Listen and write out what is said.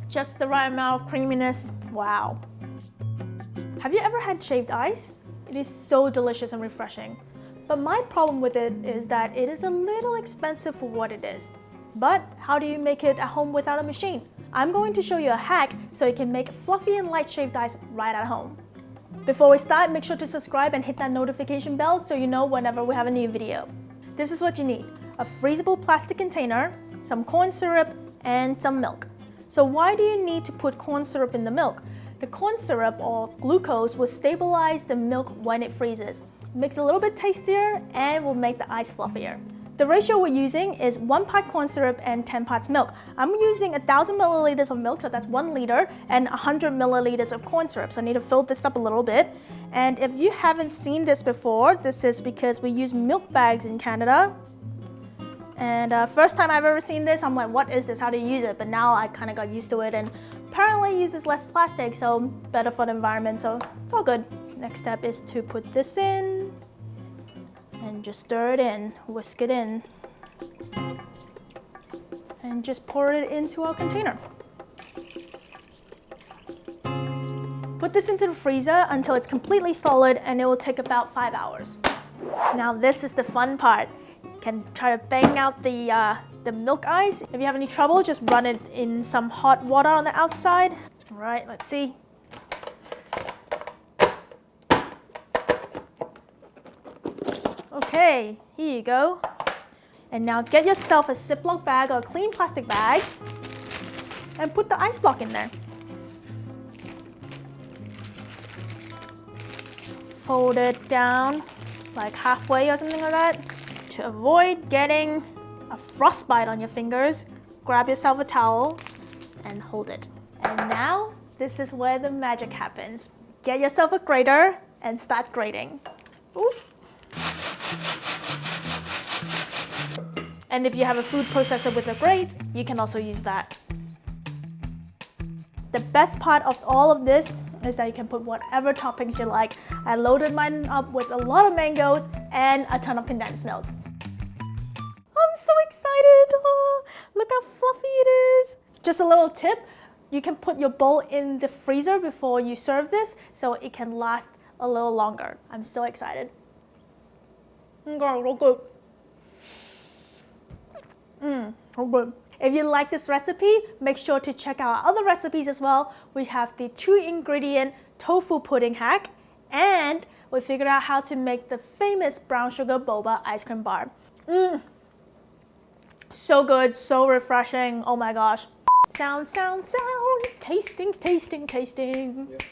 Just the right amount of creaminess. Wow. Have you ever had shaved ice? It is so delicious and refreshing. But my problem with it is that it is a little expensive for what it is. But how do you make it at home without a machine? I'm going to show you a hack so you can make fluffy and light shaved ice right at home. Before we start, make sure to subscribe and hit that notification bell so you know whenever we have a new video. This is what you need: a freezable plastic container, some corn syrup, and some milk. So why do you need to put corn syrup in the milk? The corn syrup, or glucose, will stabilize the milk when it freezes. It makes it a little bit tastier and will make the ice fluffier. The ratio we're using is 1 part corn syrup and 10 parts milk. I'm using 1,000 milliliters of milk, so that's 1 liter, and 100 milliliters of corn syrup. So I need to fill this up a little bit. And if you haven't seen this before, this is because we use milk bags in Canada. And first time I've ever seen this, I'm like, what is this? How do you use it? But now I kind of got used to it, and apparently it uses less plastic, so better for the environment, so it's all good. Next step is to put this in and just stir it in, whisk it in, and just pour it into our container. Put this into the freezer until it's completely solid, and it will take about 5 hours. Now this is the fun part. Can try to bang out the milk ice. If you have any trouble, just run it in some hot water on the outside. All right, let's see. Okay, here you go. And now get yourself a Ziploc bag or a clean plastic bag and put the ice block in there. Fold it down like halfway or something like that. To avoid getting a frostbite on your fingers, grab yourself a towel and hold it. And now, this is where the magic happens. Get yourself a grater and start grating. Ooh. And if you have a food processor with a grate, you can also use that. The best part of all of this is that you can put whatever toppings you like. I loaded mine up with a lot of mangoes and a ton of condensed milk. I'm so excited! Oh, look how fluffy it is! Just a little tip, you can put your bowl in the freezer before you serve this so it can last a little longer. I'm so excited. So good. So good. If you like this recipe, make sure to check out our other recipes as well. We have the 2-ingredient tofu pudding hack, and we figured out how to make the famous brown sugar boba ice cream bar. So good, so refreshing, oh my gosh. Sound, tasting. Yeah.